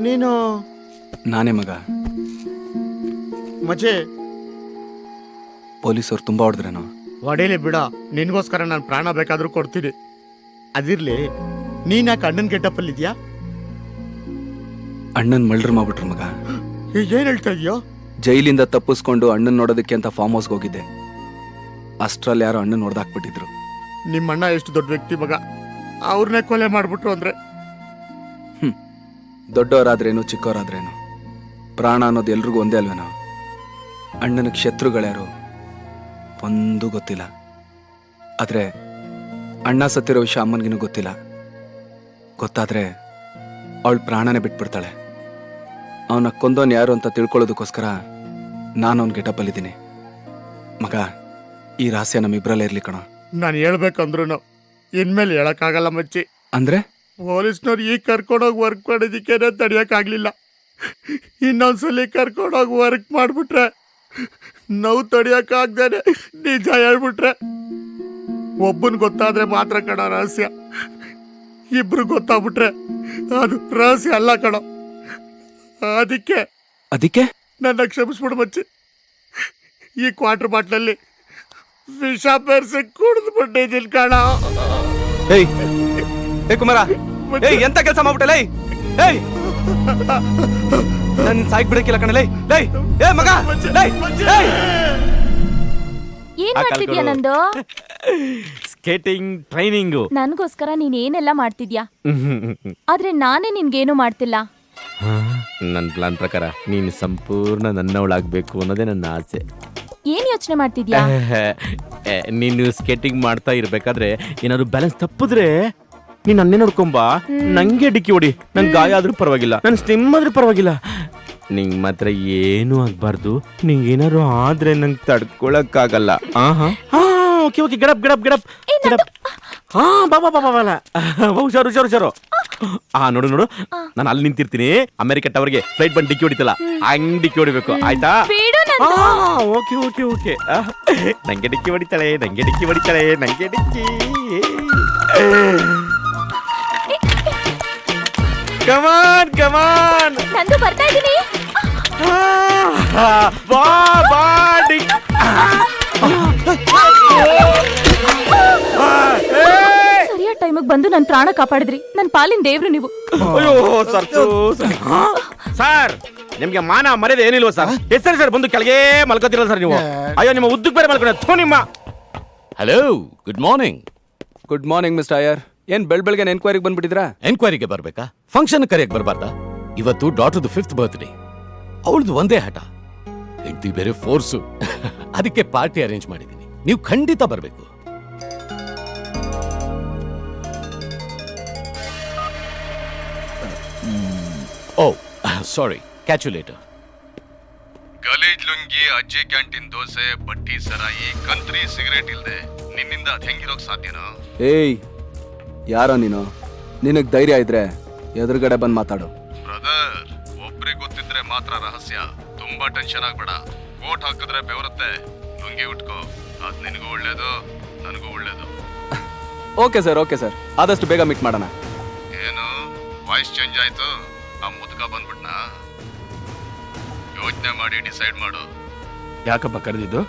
ನೀನು ನಾನೇ ಮಗ. ಮಚೆ ಪೊಲೀಸವ್ರು ತುಂಬಾ ಹೊಡೆದ್ರೇನೋ. ಒಡೇಲಿ ಬಿಡ, ನಿನ್ಗೋಸ್ಕರ ನಾನು ಪ್ರಾಣ ಬೇಕಾದ್ರೂ ಕೊಡ್ತೀನಿ. ಅದಿರ್ಲಿ, ನೀನ್ ಯಾಕೆ ಅಣ್ಣನ್ ಗೆಟಪ್ಪಲ್ಲಿದ್ಯಾ? ಅಣ್ಣನ್ ಮಲ್ಡ್ರ್ ಮಾಡ್ಬಿಟ್ರು ಮಗ. ಏನ್ ಹೇಳ್ತಾ ಇದೀಯೋ? ಜೈಲಿಂದ ತಪ್ಪಿಸ್ಕೊಂಡು ಅಣ್ಣನ್ ನೋಡೋದಕ್ಕೆ ಅಂತ ಫಾರ್ಮ್ ಹೌಸ್ಗೆ ಹೋಗಿದ್ದೆ. ಅಷ್ಟ್ರಲ್ಲಿ ಯಾರೋ ಅಣ್ಣನ್ ಹೊಡೆದಾಕ್ಬಿಟ್ಟಿದ್ರು. ನಿಮ್ಮಣ್ಣ ಎಷ್ಟು ದೊಡ್ಡ ವ್ಯಕ್ತಿ ಮಗ, ಅವ್ರನ್ನೇ ಕೊಲೆ ಮಾಡ್ಬಿಟ್ರು ಅಂದ್ರೆ. ದೊಡ್ಡವರಾದ್ರೇನು ಚಿಕ್ಕವರಾದ್ರೇನು ಪ್ರಾಣ ಅನ್ನೋದು ಎಲ್ರಿಗೂ ಒಂದೇ ಅಲ್ವೇನೋ. ಅಣ್ಣನಿಗೆ ಶತ್ರುಗಳ್ಯಾರು ಒಂದೂ ಗೊತ್ತಿಲ್ಲ. ಆದ್ರೆ ಅಣ್ಣ ಸತ್ತಿರೋ ವಿಷಯ ಅಮ್ಮನಿಗಿನ್ನೂ ಗೊತ್ತಿಲ್ಲ. ಗೊತ್ತಾದ್ರೆ ಅವಳು ಪ್ರಾಣನೇ ಬಿಟ್ಬಿಡ್ತಾಳೆ. ಅವನ ಕೊಂದೋನ್ ಯಾರು ಅಂತ ತಿಳ್ಕೊಳ್ಳೋದಕ್ಕೋಸ್ಕರ ನಾನು ಅವ್ನ ಗೆಟಪ್ಪಲ್ಲಿದ್ದೀನಿ. ಮಗ, ಈ ರಹಸ್ಯ ನಮ್ಮಿಬ್ರಲ್ಲೇ ಇರ್ಲಿ ಕಣೋ. ನಾನು ಹೇಳ್ಬೇಕಂದ್ರು ಇನ್ಮೇಲೆ ಹೇಳಕ್ಕಾಗಲ್ಲ ಮಚ್ಚಿ. ಅಂದ್ರೆ ಪೊಲೀಸ್ನವ್ರು ಈಗ ಕರ್ಕೊಂಡೋಗಿ ವರ್ಕ್ ಮಾಡೋದಿಕ್ಕೇನೆ ತಡಿಯಕ್ಕಾಗ್ಲಿಲ್ಲ. ಇನ್ನೊಂದ್ಸಲಿ ಕರ್ಕೊಂಡೋಗಿ ವರ್ಕ್ ಮಾಡ್ಬಿಟ್ರೆ ನೋವು ತಡಿಯಕ್ಕಾಗ್ದೇನೆ ನಿಜ ಹೇಳ್ಬಿಟ್ರೆ ಒಬ್ಬನ್ ಗೊತ್ತಾದ್ರೆ ಮಾತ್ರ ಕಣೋ ರಹಸ್ಯ. ಇಬ್ರು ಗೊತ್ತಾಗ್ಬಿಟ್ರೆ ಅದು ರಹಸ್ಯ ಅಲ್ಲ ಕಣೋ. ಅದಕ್ಕೆ ನನ್ನ ಕ್ಷಮಿಸ್ಬಿಡು ಮಚ್ಚಿ. ಈ ಕ್ವಾರ್ಟರ್ ಬಾಟ್ಲಲ್ಲಿ ವಿಷ ಬೆರೆಸಿ ಕುಡಿದು ಬಿಟ್ಟಿದ್ದೀನಿ ಕಣ. ಕುಮಾರ, ಎಂತ ಕೆಲಸ ಮಾಡ್ಬಿಟ್ಟೆ? ನನ್ ಸಾಯ್ಕ್ ಬಿಡಕ್ಕಿಲ್ಲ ಕಣಲೇ. ಮಗ, ಏನ್ ಮಾಡ್ತಿದ್ಯಾ ನಂದು? Skating training. ನನ್ಗೋಸ್ಕರ ನೀನ್ ಏನೆಲ್ಲ ಮಾಡ್ತಿದ್ಯಾ, ಆದ್ರೆ ನಾನೇ ನಿನ್ಗೇನು ಮಾಡ್ತಿಲ್ಲ. ನನ್ನ ಪ್ಲಾನ್ ಪ್ರಕಾರ ನೀನು ಸಂಪೂರ್ಣ ನನ್ನವಳಾಗ್ಬೇಕು ಅನ್ನೋದೇ ನನ್ನ ಆಸೆ. ಏನ್ ಯೋಚನೆ ಮಾಡ್ತಿದ್ಯಾ? ನೀನು ಸ್ಕೇಟಿಂಗ್ ಮಾಡ್ತಾ ಇರ್ಬೇಕಾದ್ರೆ ಏನಾದ್ರು ಬ್ಯಾಲೆನ್ಸ್ ತಪ್ಪಿದ್ರೆ ನೀನ್ ನನ್ನೇ ನೋಡ್ಕೊಂಬಾ. ನಂಗೆ ಡಿಕ್ಕಿ ಹೊಡಿ, ನಂಗೆ ಗಾಯ ಆದ್ರೂ ಪರವಾಗಿಲ್ಲ, ನನ್ ಸ್ಟಿಮ್ ಆದ್ರೂ ಪರವಾಗಿಲ್ಲ. ನಿಂಗ್ ಮಾತ್ರ ಏನೂ ಆಗ್ಬಾರ್ದು. ನಿಂಗೆ ಏನಾದ್ರು ಆದ್ರೆ ನಂಗೆ ತಡ್ಕೊಳಕ್ಕಾಗಲ್ಲ. Okay okay, ಗೆಡಪ್ ಗೆಡಪ್ ಗೆಡಪ್ ಗೆಡಪ್. ಹುಷಾರು. ನೋಡು ನೋಡು, ನಾನು ಅಲ್ಲಿ ನಿಂತಿರ್ತೀನಿ. ಅಮೆರಿಕ ಟವರ್ಗೆ ಫ್ಲೈಟ್ ಬಂದು ಡಿಕ್ಕಿ ಹೊಡಿತಲ್ಲ, ಹಂಗ್ ಡಿಕ್ಕಿ ಹೊಡಿಬೇಕು, ಆಯ್ತಾ? Okay okay okay. ನಂಗೆ ಡಿಕ್ಕಿ ಹೊಡಿತಾಳೆ, ನಂಗೆ ಡಿಕ್ಕಿ ಹೊಡಿತಾಳೆ, ನಂಗೆ ಡಿಕ್ಕಿ. ಕಮಾನ್ ಕಮಾನ್, ನಂದು ಬರ್ತಾ ಇದೀನಿ. ಬಾ ಬಾ ಡಿಕ್. ಸರಿಯಾದ ಟೈಮಿಗೆ ಬಂದು ನನ್ನ ಪ್ರಾಣ ಕಾಪಾಡಿದ್ರಿ. ನನ್ನ ಪಾಲಿನ ದೇವ್ರು ನೀವು. ಅಯ್ಯೋ ಸರ್, ನಿಮ್ಗೆ ಮಾನ ಮರ್ಯಾದೆ ಏನಿಲ್ವ ಸರ್? ಹೆಸರು ಸರ್ ಬಂದು ಕೆಳಗೆ ಮಲ್ಕೋತಿರಲ್ಲ ಸರ್ ನೀವು. ಅಯ್ಯೋ, ನಿಮ್ಮ ಉದ್ದಕ್ಕೆ ಬೇರೆ ಮಲ್ಕೊಂಡ ನಿಮ್ಮ. Hello, good morning. Good morning mister Iyer. ಏನ್ ಬೆಳಗ್ಗೆ ಎನ್ಕ್ವೈರಿಗೆ ಬಂದ್ಬಿಟ್ಟಿದ್ರಾ? ಎನ್ಕ್ವೈರಿಗೆ ಬರ್ಬೇಕಾ? ಫಂಕ್ಷನ್ ಕರೆಯಕ್ ಬರ್ಬಾರ್ದಾ? ಇವತ್ತು ಡಾಟರ್ದು 5th ಬರ್ತ್ಡೇ. ಅವಳದು ಒಂದೇ ಹಠ, ಹೆಂಡತಿ ಬೇರೆ ಫೋರ್ಸು. ಅದಕ್ಕೆ ಪಾರ್ಟಿ ಅರೇಂಜ್ ಮಾಡಿದ್ದೀನಿ. ನೀವು ಖಂಡಿತ ಬರ್ಬೇಕು. ಓ ಸಾರಿ, ಕ್ಯಾಚ್ ಯು ಲೇಟರ್. ಗಲೀಜ್ ಲುಂಗಿ, ಅಜ್ಜಿ ಕ್ಯಾಂಟೀನ್ ದೋಸೆ, ಬಟ್ಟಿ ಸರಾಯಿ, ಕಂತ್ರಿ ಸಿಗರೇಟ್ ಇಲ್ದೆ ನಿನ್ನಿಂದ ಅದ್ ಹೆಂಗಿರೋಕ್ ಸಾಧ್ಯನೋ? ಏಯ್, ಯಾರೋ ನೀನು? ನಿನಗ್ ಧೈರ್ಯ ಇದ್ರೆ ಎದುರುಗಡೆ ಬಂದ್ ಮಾತಾಡು. ಬ್ರದರ್, ಒಬ್ರಿಗೆ ಗೊತ್ತಿದ್ರೆ ಮಾತ್ರ ರಹಸ್ಯ. ತುಂಬಾ ಟೆನ್ಷನ್ ಆಗ್ಬೇಡ. ಕೋಟ್ ಹಾಕಿದ್ರೆ ಬೆವರುತ್ತೆ. ಲುಂಗಿ ಉಟ್ಕೋ, ಅದ್ ನಿನಗೂ ಒಳ್ಳೇದು, ನನಗೂ ಒಳ್ಳೇದು. ಓಕೆ ಸರ್, ಆದಷ್ಟು ಬೇಗ ಮೀಟ್ ಮಾಡೋಣ. ಏನು ವಾಯ್ಸ್ ಚೇಂಜ್ ಆಯ್ತು? ಆ ಮುದುಕ ಬಂದ್ಬಿಟ್ನಾ? ಯೋಚನೆ ಮಾಡಿ ಡಿಸೈಡ್ ಮಾಡು. ಯಾಕಪ್ಪ ಕರೆದಿದ್ದು?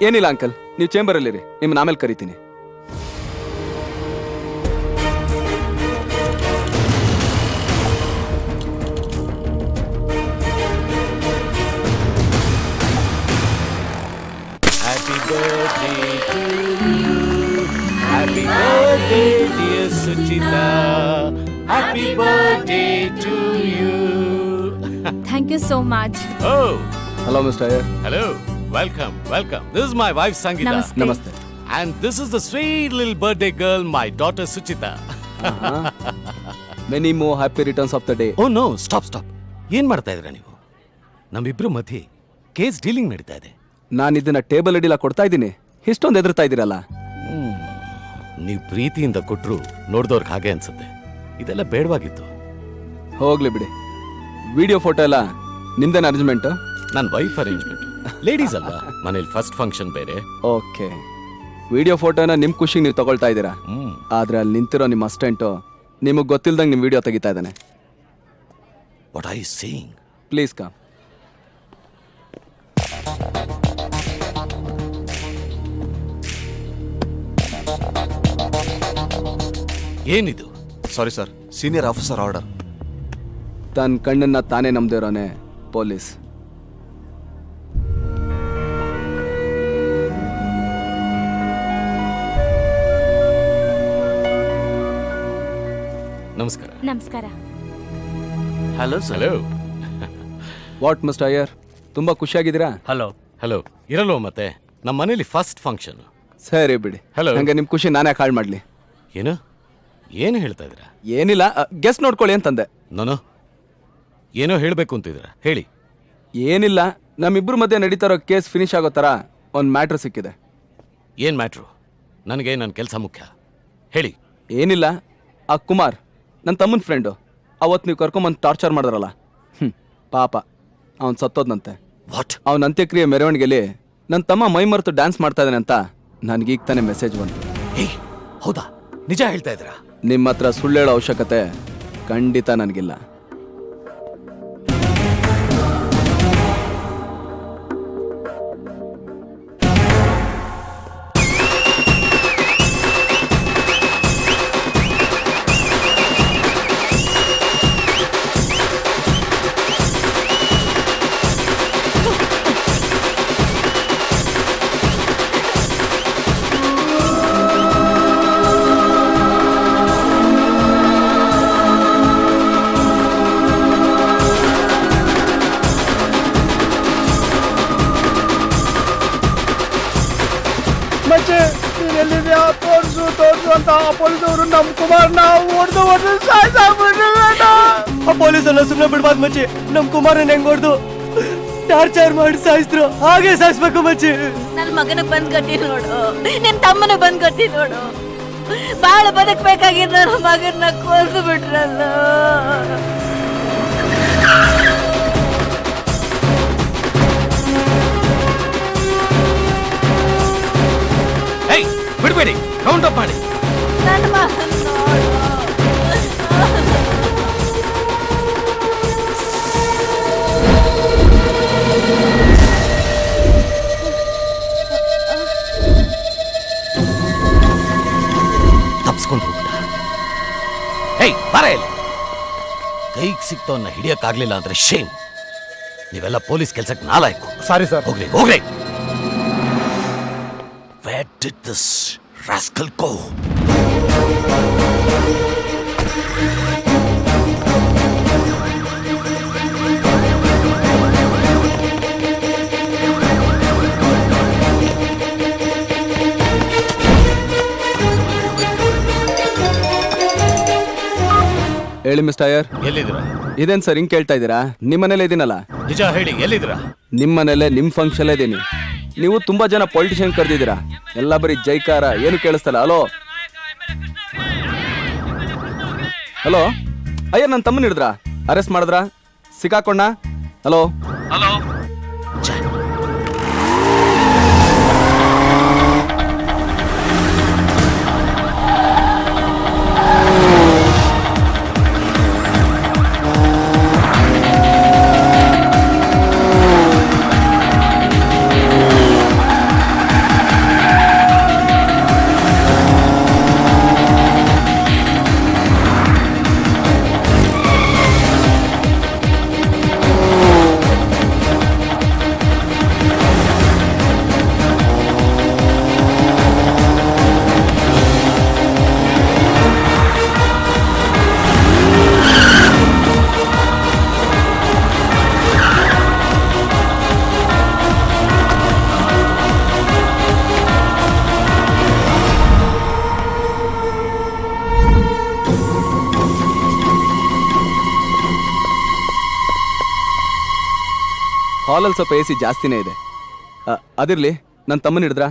ಏನಿಲ್ಲ ಅಂಕಲ್, ನೀವು ಚೇಂಬರಲ್ಲಿರಿ, ನಿಮ್ಮನ್ನ ಆಮೇಲೆ ಕರಿತೀನಿ. Happy birthday to you. Happy birthday dear Suchita. Happy birthday to you. Thank you so much. Oh, hello mister Iyer. hello. Welcome. This is my wife Sangeeta. ನಮಸ್ತೆ. And this is the sweet little birthday girl, my daughter Suchita. Many more happy returns of the day. Oh no, stop. ಏನ್ ಮಾಡ್ತಾ ಇದ್ದೀರಾ ನೀವು? ನಮ್ಮಿಬ್ರು ಮಧ್ಯೆ case dealing ನಡೀತಾ ಇದೆ. ನಾನು ಇದನ್ನ ಟೇಬಲ್ ಅಡಿಲ ಕೊಡ್ತಾ ಇದ್ದೀನಿ, ಇಷ್ಟೊಂದು ಎದುರ್ತಾ ಇದ್ದೀರಲ್ಲ. ನೀವು ಪ್ರೀತಿಯಿಂದ ಕೊಟ್ರು ನೋಡ್ದವ್ರಿಗೆ ಹಾಗೆ ಅನ್ಸುತ್ತೆ. ಇದೆಲ್ಲ ಬೇಡವಾಗಿತ್ತು. ಹೋಗ್ಲಿ ಬಿಡಿ. ವಿಡಿಯೋ ಫೋಟೋ ಎಲ್ಲ ನಿಮ್ದೇನ ಅರೇಂಜ್ಮೆಂಟ್? ನನ್ನ ವೈಫ್ ಅರೇಂಜ್ಮೆಂಟ್. ಲೇಡೀಸ್ ಅಲ್ಲ, ಮನೇಲಿ ಫಸ್ಟ್ ಫಂಕ್ಷನ್ ಬೇರೆ. ಓಕೆ, ವಿಡಿಯೋ ಫೋಟೋನ ನಿಮ್ ಖುಷಿಗೆ ನೀವು ತಗೊಳ್ತಾ ಇದ್ದೀರಾ. ಆದ್ರೆ ಅಲ್ಲಿ ನಿಂತಿರೋ ನಿಮ್ಮ ಅಸ್ಟೆಂಟು ನಿಮಗೆ ಗೊತ್ತಿಲ್ದಂಗೆ ನಿಮ್ ವಿಡಿಯೋ ತೆಗಿತಾ ಇದ್ದಾನೆ. What are you saying? Please come. ಏನಿದು? Sorry sir, senior officer order. ತನ್ನ ಕಣ್ಣನ್ನ ತಾನೇ ನಂಬ್ದಿರೋನೆ ಪೊಲೀಸ್. ನಮಸ್ಕಾರ. ನಮಸ್ಕಾರ. Hello hello. What mister Iyer, ತುಂಬಾ ಖುಷಿಯಾಗಿದ್ದೀರಾ? ಹಲೋ. ಹಲೋ. ಇರಲ್ವ ಮತ್ತೆ? ನಮ್ಮ ಮನೇಲಿ ಫಸ್ಟ್ ಫಂಕ್ಷನ್. ಸರಿ ಬಿಡಿ. Hello. ನಂಗೆ ನಿಮ್ಮ ಖುಷಿ ನಾನೇ ಹಾಳು ಮಾಡ್ಲಿ? ಏನು ಏನು ಹೇಳ್ತಾ ಇದ್ದೀರಾ? ಏನಿಲ್ಲ, ಗೆಸ್ ನೋಡ್ಕೊಳ್ಳಿ ಅಂತಂದೆ. ನಾನು ಏನೋ ಹೇಳಬೇಕು ಅಂತಿದ್ದೀರಾ, ಹೇಳಿ. ಏನಿಲ್ಲ, ನಮ್ಮಿಬ್ರು ಮಧ್ಯೆ ನಡೀತಾ ಇರೋ ಕೇಸ್ ಫಿನಿಶ್ ಆಗೋ ಥರ ಒಂದು ಮ್ಯಾಟ್ರ್ ಸಿಕ್ಕಿದೆ. ಏನು ಮ್ಯಾಟ್ರು? ನನಗೆ ನನ್ನ ಕೆಲಸ ಮುಖ್ಯ, ಹೇಳಿ. ಏನಿಲ್ಲ, ಆ ಕುಮಾರ್ ನನ್ನ ತಮ್ಮನ ಫ್ರೆಂಡು, ಅವತ್ತು ನೀವು ಕರ್ಕೊಂಬಂದು ಟಾರ್ಚರ್ ಮಾಡಿದ್ರಲ್ಲ, ಪಾಪ ಅವ್ನು ಸತ್ತೋದ್ನಂತೆ. ವಾಟ್? ಅವನ ಅಂತ್ಯಕ್ರಿಯೆ ಮೆರವಣಿಗೆಲಿ ನನ್ನ ತಮ್ಮ ಮೈ ಮರೆತು ಡ್ಯಾನ್ಸ್ ಮಾಡ್ತಾ ಇದ್ದಾನೆ ಅಂತ ನನಗೀಗ ತಾನೇ ಮೆಸೇಜ್ ಬಂತು. ಹೇ, ಹೌದಾ? ನಿಜ ಹೇಳ್ತಾ ಇದ್ದೀರಾ? ನಿಮ್ಮ ಹತ್ರ ಸುಳ್ಳು ಹೇಳೋ ಅವಶ್ಯಕತೆ ಖಂಡಿತ ನನಗಿಲ್ಲ. ಮಚ್ಚೆ ನೀನ್ ಎಲ್ಲಿದ್ಯಾ? ತೋರ್ಸು ತೋರ್ಸು ಅಂತ ಆ ಪೊಲೀಸವರು ನಮ್ ಕುಮಾರ್ನ ಹೊಡೆದು ಹೊಡೆದು ಸಾಯ್ಸಾಕ್ಬಿಟ್ರು. ಆ ಪೊಲೀಸನ್ನ ಸುಮ್ಮನೆ ಬಿಡ್ಬಾರ್ದು ಮಚ್ಚಿ. ನಮ್ ಕುಮಾರನ್ ಹೆಂಗ್ ಹೊಡೆದು ಟಾರ್ಚರ್ ಮಾಡಿ ಸಾಯಿಸ್ರು, ಹಾಗೆ ಸಾಯಿಸ್ಬೇಕು ಮಚ್ಚಿ. ನನ್ ಮಗನ ಬಂದ್ ಗತಿ ನೋಡು, ನಿನ್ ತಮ್ಮನ ಬಂದ್ ಗತಿ ನೋಡು. ಬಾಳ ಬದುಕ್ಬೇಕಾಗಿದ್ದ ನನ್ನ ಮಗನ್ನ ಕೊಂದು ಬಿಟ್ರಲ್ಲ. ಹೇಯ್, ಬಿಡ್ಬೇಡಿ, ರೌಂಡ್ ಅಪ್ ಮಾಡಿ. ನನ್ನ ಮಗನ್ ನೋಡು. ತಪ್ಸ್ಕೊಂಡು ಹೋಗ್ಬಿಟ್ಟ. ಹೇಯ್, ಬಾರ ಇಲ್ಲಿ. ಕೈಗೆ ಸಿಕ್ತವನ್ನ ಹಿಡಿಯಕ್ಕಾಗ್ಲಿಲ್ಲ ಅಂದ್ರೆ ಶೇಮ್. ನೀವೆಲ್ಲ ಪೊಲೀಸ್ ಕೆಲ್ಸಕ್ಕೆ ನಾಲಾಯ್ಕು. Sorry sir. ಹೋಗ್ರಿ ಹೋಗ್ರಿ. Where did this rascal go? ಹೇಳಿ ಮಿಸ್ಟರ್ ಅಯ್ಯರ್. ಎಲ್ಲಿದ್ದೀರಾ? ಇದೇನು ಸರ್ ಹಿಂಗೆ ಕೇಳ್ತಾ ಇದ್ದೀರಾ? ನಿಮ್ಮನೇಲೆ ಇದೀನಲ್ಲ. ನಿಜ ಹೇಳಿ, ಎಲ್ಲಿದ್ದೀರಾ? ನಿಮ್ಮನೇಲೆ ನಿಮ್ಮ ಫಂಕ್ಷನ್ ಇದ್ದೀನಿ. ನೀವು ತುಂಬಾ ಜನ ಪೊಲಿಟಿಷಿಯನ್ ಕರೆದಿದ್ದೀರಾ, ಎಲ್ಲ ಬರೀ ಜೈಕಾರ, ಏನು ಕೇಳಿಸ್ತಲ್ಲ. ಹಲೋ ಹಲೋ, ಅಯ್ಯ ನನ್ನ ತಮ್ಮನ ಹಿಡಿದ್ರಾ? ಅರೆಸ್ಟ್ ಮಾಡಿದ್ರಾ? ಸಿಕ್ಕಾಕೊಂಡ? Hello hello. ಹಾಲಲ್ಲಿ ಸ್ವಲ್ಪ ಎ ಸಿ ಜಾಸ್ತಿನೇ ಇದೆ. ಅದಿರಲಿ, ನನ್ನ ತಮ್ಮನ ಹಿಡಿದ್ರಾ?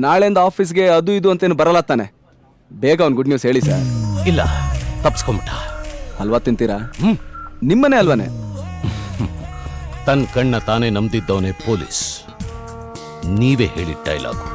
ನಾಳೆಯಿಂದ ಆಫೀಸ್ಗೆ ಅದು ಇದು ಅಂತೇನು ಬರಲ್ಲ ತಾನೆ? ಬೇಗ ಅವ್ನು ಗುಡ್ ನ್ಯೂಸ್ ಹೇಳಿ ಸರ್. ಇಲ್ಲ, ತಪ್ಸ್ಕೊಂಬಿಟ್ಟ. ಹಲ್ವಾ ತಿಂತೀರಾ? ನಿಮ್ಮನೆ ಅಲ್ವಾನೆ? ತನ್ನ ಕಣ್ಣ ತಾನೇ ನಂಬ್ದಿದ್ದವನೇ ಪೊಲೀಸ್. ನೀವೇ ಹೇಳಿದ ಡೈಲಾಗು.